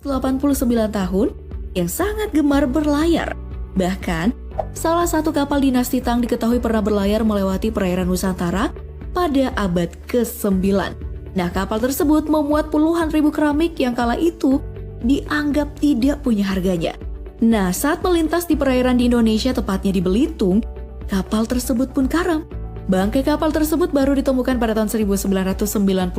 89 tahun yang sangat gemar berlayar. Bahkan, salah satu kapal dinasti Tang diketahui pernah berlayar melewati perairan Nusantara pada abad ke-9. Nah, kapal tersebut memuat puluhan ribu keramik yang kala itu dianggap tidak punya harganya. Nah, saat melintas di perairan di Indonesia, tepatnya di Belitung, kapal tersebut pun karam. Bangkai kapal tersebut baru ditemukan pada tahun 1998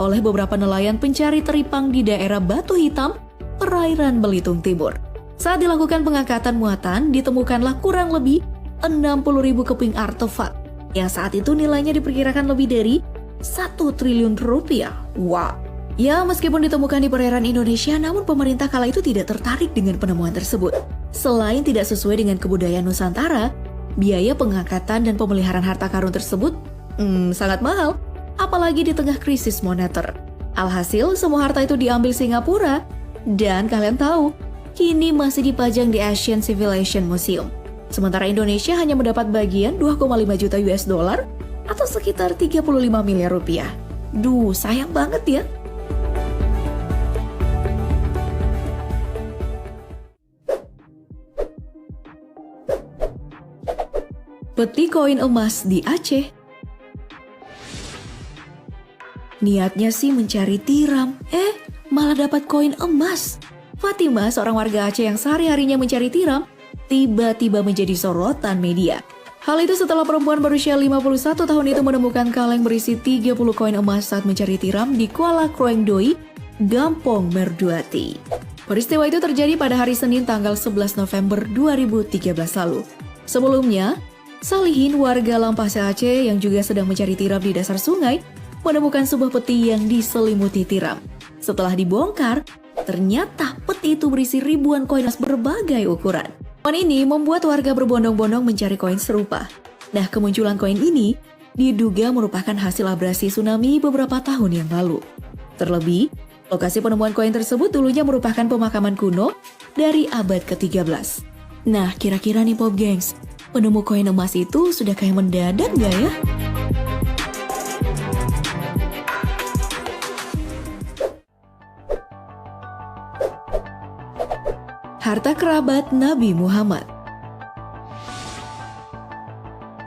oleh beberapa nelayan pencari teripang di daerah Batu Hitam, perairan Belitung Timur. Saat dilakukan pengangkatan muatan, ditemukanlah kurang lebih 60.000 keping artefak, yang saat itu nilainya diperkirakan lebih dari 1 triliun rupiah. Wow! Ya, meskipun ditemukan di perairan Indonesia, namun pemerintah kala itu tidak tertarik dengan penemuan tersebut. Selain tidak sesuai dengan kebudayaan Nusantara, biaya pengangkatan dan pemeliharaan harta karun tersebut sangat mahal, apalagi di tengah krisis moneter. Alhasil, semua harta itu diambil Singapura, dan kalian tahu, kini masih dipajang di Asian Civilization Museum. Sementara Indonesia hanya mendapat bagian 2,5 juta US dollar atau sekitar 35 miliar rupiah. Duh, sayang banget ya. Peti koin emas di Aceh. Niatnya sih mencari tiram, malah dapat koin emas. Fatima, seorang warga Aceh yang sehari-harinya mencari tiram, tiba-tiba menjadi sorotan media. Hal itu setelah perempuan berusia 51 tahun itu menemukan kaleng berisi 30 koin emas saat mencari tiram di Kuala Kroeng Doi, Gampong Merduati. Peristiwa itu terjadi pada hari Senin tanggal 11 November 2013 lalu. Sebelumnya, Salihin, warga Lampase Aceh yang juga sedang mencari tiram di dasar sungai, menemukan sebuah peti yang diselimuti tiram. Setelah dibongkar, ternyata peti itu berisi ribuan koin emas berbagai ukuran. Koin ini membuat warga berbondong-bondong mencari koin serupa. Nah, kemunculan koin ini diduga merupakan hasil abrasi tsunami beberapa tahun yang lalu. Terlebih, lokasi penemuan koin tersebut dulunya merupakan pemakaman kuno dari abad ke-13. Nah, kira-kira nih Pop Gengs, penemu koin emas itu sudah kayak mendadak gak ya? Harta kerabat Nabi Muhammad.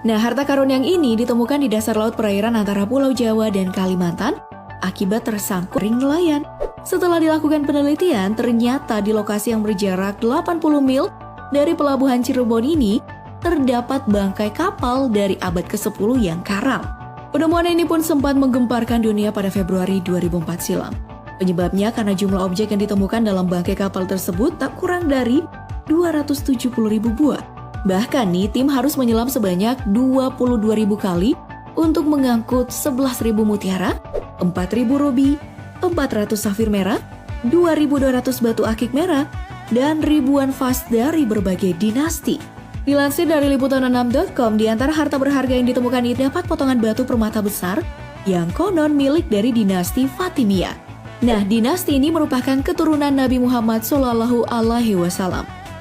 Nah, harta karun yang ini ditemukan di dasar laut perairan antara Pulau Jawa dan Kalimantan akibat tersangkut ring nelayan. Setelah dilakukan penelitian, ternyata di lokasi yang berjarak 80 mil dari pelabuhan Cirebon ini terdapat bangkai kapal dari abad ke-10 yang karam. Penemuan ini pun sempat menggemparkan dunia pada Februari 2004 silam. Penyebabnya karena jumlah objek yang ditemukan dalam bangkai kapal tersebut tak kurang dari 270.000 buah. Bahkan nih, tim harus menyelam sebanyak 22.000 kali untuk mengangkut 11.000 mutiara, 4.000 rubi, 400 safir merah, 2.200 batu akik merah, dan ribuan vas dari berbagai dinasti. Dilansir dari liputan6.com, di antara harta berharga yang ditemukan ini terdapat potongan batu permata besar yang konon milik dari dinasti Fatimiyah. Nah, dinasti ini merupakan keturunan Nabi Muhammad SAW.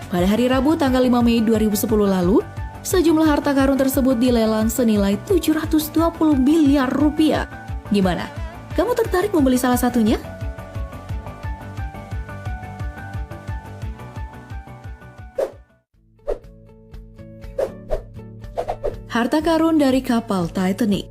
Pada hari Rabu tanggal 5 Mei 2010 lalu, sejumlah harta karun tersebut dilelang senilai 720 miliar rupiah. Gimana? Kamu tertarik membeli salah satunya? Harta karun dari kapal Titanic.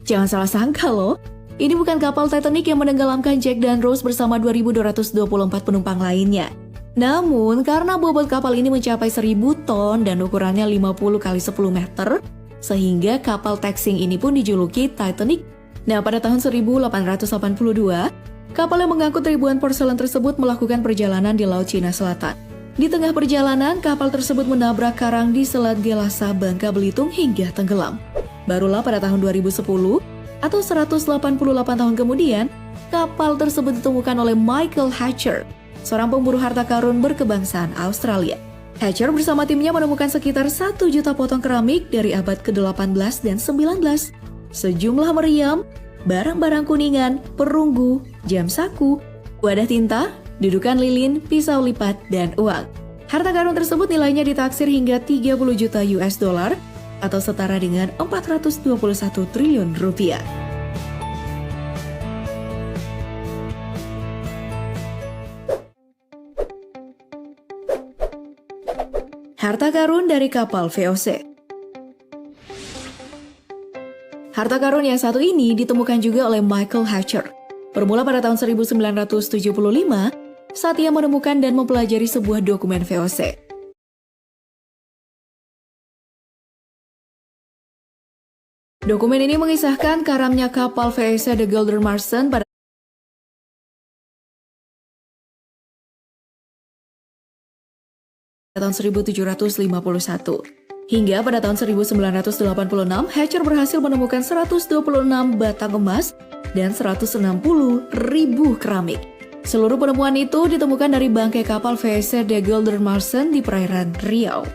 Jangan salah sangka loh, ini bukan kapal Titanic yang menenggelamkan Jack dan Rose bersama 2.224 penumpang lainnya. Namun, karena bobot kapal ini mencapai 1.000 ton dan ukurannya 50 x 10 meter, sehingga kapal Texing ini pun dijuluki Titanic. Nah, pada tahun 1882, kapal yang mengangkut ribuan porselen tersebut melakukan perjalanan di Laut Cina Selatan. Di tengah perjalanan, kapal tersebut menabrak karang di Selat Gelasa, Bangka Belitung hingga tenggelam. Barulah pada tahun 2010, atau 188 tahun kemudian, kapal tersebut ditemukan oleh Michael Hatcher, seorang pemburu harta karun berkebangsaan Australia. Hatcher bersama timnya menemukan sekitar 1 juta potong keramik dari abad ke-18 dan 19, sejumlah meriam, barang-barang kuningan, perunggu, jam saku, wadah tinta, dudukan lilin, pisau lipat, dan uang. Harta karun tersebut nilainya ditaksir hingga 30 juta US dollar atau setara dengan 421 triliun rupiah. Harta karun dari kapal VOC. Harta karun yang satu ini ditemukan juga oleh Michael Hatcher. Bermula pada tahun 1975, saat ia menemukan dan mempelajari sebuah dokumen VOC. Dokumen ini mengisahkan karamnya kapal VOC The Golden Marsen pada tahun 1751. Hingga pada tahun 1986, Hatcher berhasil menemukan 126 batang emas dan 160.000 keramik. Seluruh penemuan itu ditemukan dari bangkai kapal VOC The Golden Marsen di perairan Riau.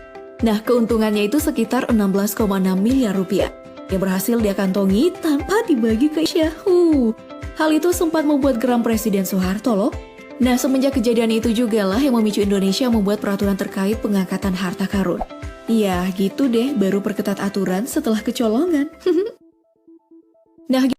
Nah, keuntungannya itu sekitar 16,6 miliar rupiah yang berhasil dia kantongi tanpa dibagi ke Yahoo. Hal itu sempat membuat geram Presiden Soeharto loh. Nah, semenjak kejadian itu juga lah yang memicu Indonesia membuat peraturan terkait pengangkatan harta karun. Ya, gitu deh, baru perketat aturan setelah kecolongan. Nah,